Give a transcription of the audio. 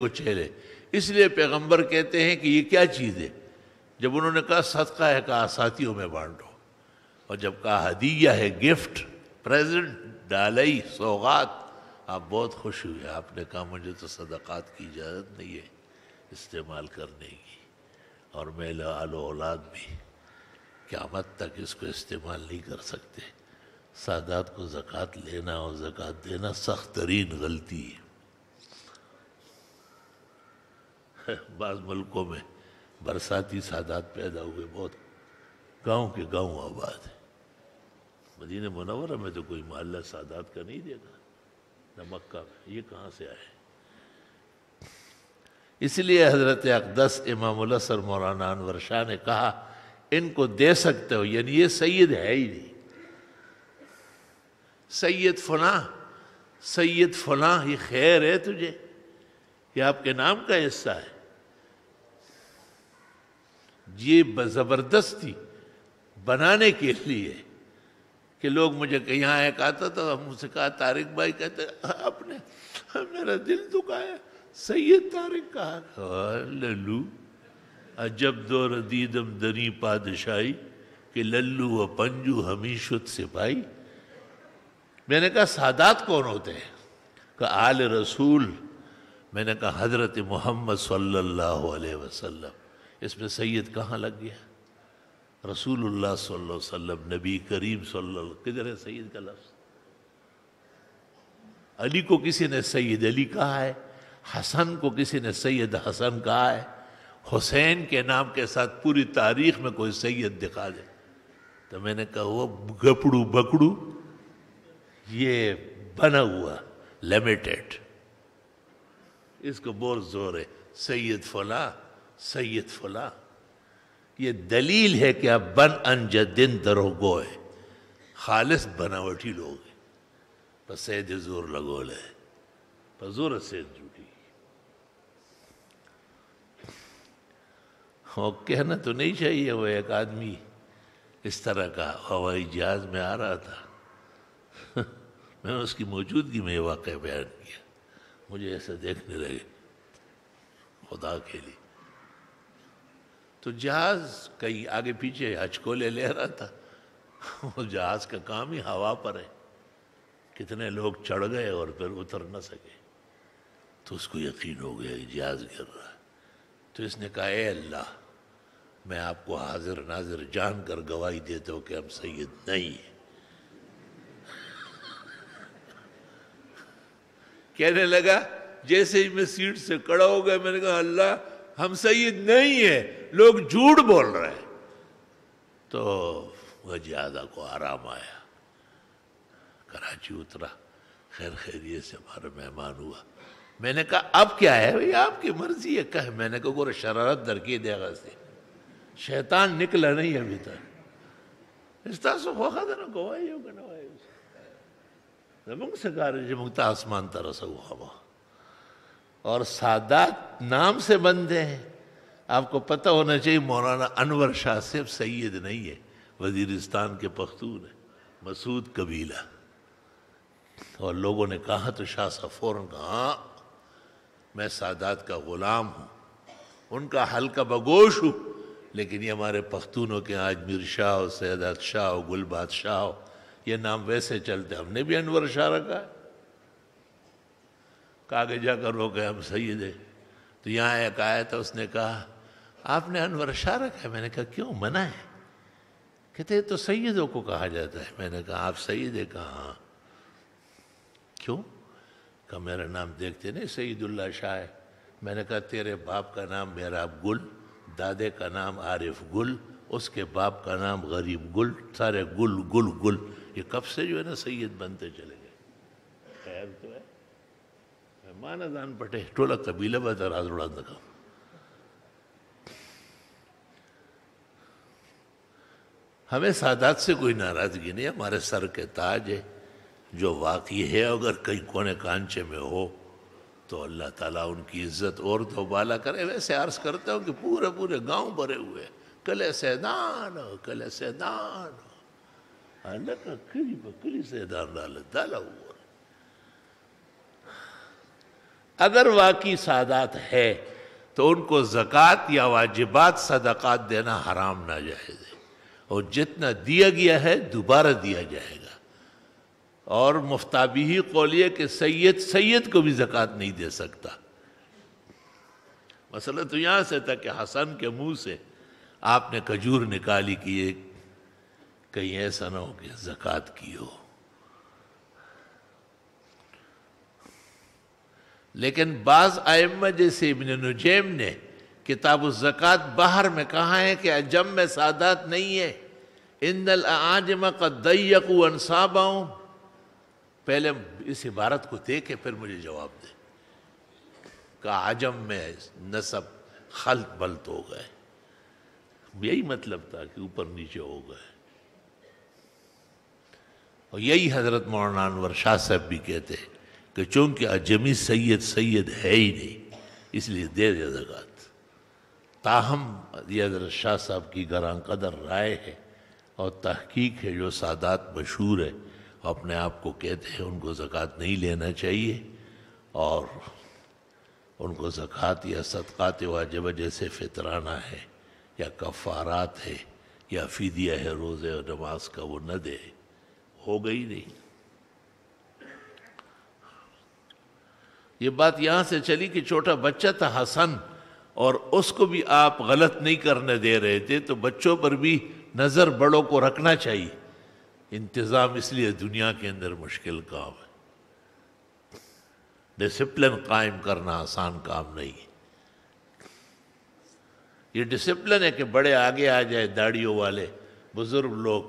کو چہلے. اس لیے پیغمبر کہتے ہیں کہ یہ کیا چیز ہے. جب انہوں نے کہا صدقہ ہے، کہا ساتھیوں میں بانٹو. اور جب کہا ہدیہ ہے، گفٹ، پریزنٹ، ڈالئی، سوغات، آپ بہت خوش ہوئے. آپ نے کہا مجھے تو صدقات کی اجازت نہیں ہے استعمال کرنے کی، اور میرے آل و اولاد بھی قیامت تک اس کو استعمال نہیں کر سکتے. سادات کو زکوٰۃ لینا اور زکوٰۃ دینا سخت ترین غلطی ہے. بعض ملکوں میں برساتی سادات پیدا ہوئے، بہت گاؤں کے گاؤں آباد ہے. مدینہ منورہ میں تو کوئی محلہ سادات کا نہیں دیکھا، نہ مکہ میں. یہ کہاں سے آئے؟ اس لیے حضرت اقدس امام الاسر مولانا انور شاہ نے کہا ان کو دے سکتے ہو، یعنی یہ سید ہے ہی نہیں. سید فلاں، سید فلاں، یہ خیر ہے تجھے؟ یہ آپ کے نام کا حصہ ہے. یہ زبردستی بنانے کے لیے کہ لوگ مجھے کہ یہاں ایک آتا تھا، مجھ سے کہا طارق بھائی، کہتے آپ نے میرا دل دکھایا، سید طارق کہا. للو عجب دو ردیدم دنی پادشاہی کہ للو و پنجو ہمیشت سپاہی. میں نے کہا سادات کون ہوتے ہیں؟ کہ آل رسول. میں نے کہا حضرت محمد صلی اللہ علیہ وسلم. اس میں سید کہاں لگ گیا؟ رسول اللہ صلی اللہ علیہ وسلم، نبی کریم صلی اللہ علیہ وسلم. کدھر ہے سید کا لفظ؟ علی کو کسی نے سید علی کہا ہے، حسن کو کسی نے سید حسن کہا ہے. حسین کے نام کے ساتھ پوری تاریخ میں کوئی سید دکھا دے. تو میں نے کہا وہ گپڑو بکڑو، یہ بنا ہوا لمیٹڈ، اس کو بہت زور ہے. سید فلاں، سید فلاں، یہ دلیل ہے کہ آپ بن انجدن درو گوئے، خالص بناوٹی لوگ ہیں. بس سید زور لگو لے، بس زور سید جھوٹی. اور کہنا تو نہیں چاہیے. وہ ایک آدمی اس طرح کا ہوائی جہاز میں آ رہا تھا، میں نے اس کی موجودگی میں یہ واقعہ بیان کیا. مجھے ایسے دیکھنے لگے خدا کے لیے. تو جہاز کہیں آگے پیچھے ہچکولے لے رہا تھا. وہ جہاز کا کام ہی ہوا پر ہے. کتنے لوگ چڑھ گئے اور پھر اتر نہ سکے. تو اس کو یقین ہو گیا کہ جہاز گر رہا ہے. تو اس نے کہا اے اللہ، میں آپ کو حاضر ناظر جان کر گواہی دیتا ہوں کہ ہم سید نہیں ہیں. کہنے لگا جیسے ہی میں سیٹ سے کھڑا ہو گیا، میں نے کہا اللہ ہم سید نہیں ہیں، لوگ جھوٹ بول رہے ہیں. تو وہ جہازہ کو آرام آیا، کراچی اترا، خیر خیریت سے ہمارا مہمان ہوا. میں نے کہا اب کیا ہے؟ بھئی آپ کی مرضی ہے. کہ میں نے کہا گورا شرارت درکی دے گا سے شیطان نکلا نہیں ابھی تک. اس طرح سے خواہ دینا گواہی ہو گنا ہے زمانگ سے کارج مگتا آسمان ترسا ہوا. اور سادات نام سے بندے ہیں. آپ کو پتہ ہونا چاہیے مولانا انور شاہ صرف سید نہیں ہے، وزیرستان کے پختون ہیں، مسعود قبیلہ. اور لوگوں نے کہا تو شاہ صاحب فوراً کہا ہاں میں سادات کا غلام ہوں، ان کا حلقہ بگوش ہوں، لیکن یہ ہمارے پختونوں کے آج میر شاہ و سیدات شاہ و گل بادشاہ ہو، یہ نام ویسے چلتے، ہم نے بھی انور شاہ رکھا ہے. کہ آگے جا کر رو گئے ہم سید ہیں. تو یہاں ایک آیا تھا، اس نے کہا آپ نے انور شاہ رکھا ہے؟ میں نے کہا کیوں، منع ہے؟ کہتے ہیں تو سیدوں کو کہا جاتا ہے. میں نے کہا آپ سید ہیں؟ کہا ہاں. کیوں؟ کہا میرا نام دیکھتے نہیں سید اللہ شاہ ہے. میں نے کہا تیرے باپ کا نام میراب گل، دادے کا نام عارف گل، اس کے باپ کا نام غریب گل، سارے گل گل گل. یہ کب سے جو ہے نا سید بنتے چلے گئے. خیر تو ہے مانا دان پٹے ٹولا قبیلہ بتا راز اڑا دکھا. ہمیں سادات سے کوئی ناراضگی نہیں، ہمارے سر کے تاج ہے. جو واقعی ہے اگر کئی کونے کانچے میں ہو تو اللہ تعالیٰ ان کی عزت اور تو بالا کرے. ویسے عرض کرتا ہوں کہ پورے پورے گاؤں بھرے ہوئے کلے سیدان ہو، کلے سیدان ہو. اللہ کا کلی بکلی سیدان ڈالا ہوا. اگر واقعی سادات ہے تو ان کو زکوٰۃ یا واجبات صدقات دینا حرام ناجائز ہے، اور جتنا دیا گیا ہے دوبارہ دیا جائے گا۔ اور مفتابی قولیہ کہ سید کو بھی زکوٰۃ نہیں دے سکتا۔ مسئلہ تو یہاں سے تھا کہ حسن کے منہ سے آپ نے کھجور نکالی کہ یہ کہیں ایسا نہ ہو کہ زکوٰۃ کی ہو۔ لیکن بعض ائمہ جیسے ابن نجیم نے کتاب الزکوٰۃ باہر میں کہا ہے کہ عجم میں سادات نہیں ہے، ان الاعاجم قد ضیقوا انصابهم۔ پہلے اس عبارت کو دیکھے پھر مجھے جواب دے۔ کہ عجم میں نسب خلط بلط ہو گئے، یہی مطلب تھا کہ اوپر نیچے ہو گئے۔ اور یہی حضرت مولانا انور شاہ صاحب بھی کہتے کہ چونکہ عجمی سید ہے ہی نہیں، اس لیے دے دے زکوٰۃ۔ تاہم یہ حضرت شاہ صاحب کی گراں قدر رائے ہے اور تحقیق ہے، جو سادات مشہور ہے اپنے آپ کو کہتے ہیں ان کو زکوٰۃ نہیں لینا چاہیے، اور ان کو زکوٰۃ یا صدقات واجبہ جیسے فطرانہ ہے یا کفارات ہے یا فدیہ ہے روزے اور نماز کا وہ نہ دے، ہو گئی نہیں۔ یہ بات یہاں سے چلی کہ چھوٹا بچہ تھا حسن، اور اس کو بھی آپ غلط نہیں کرنے دے رہے تھے، تو بچوں پر بھی نظر بڑوں کو رکھنا چاہیے۔ انتظام اس لیے دنیا کے اندر مشکل کام ہے، ڈسپلن قائم کرنا آسان کام نہیں ہے۔ یہ ڈسپلن ہے کہ بڑے آگے آ جائے، داڑھیوں والے بزرگ لوگ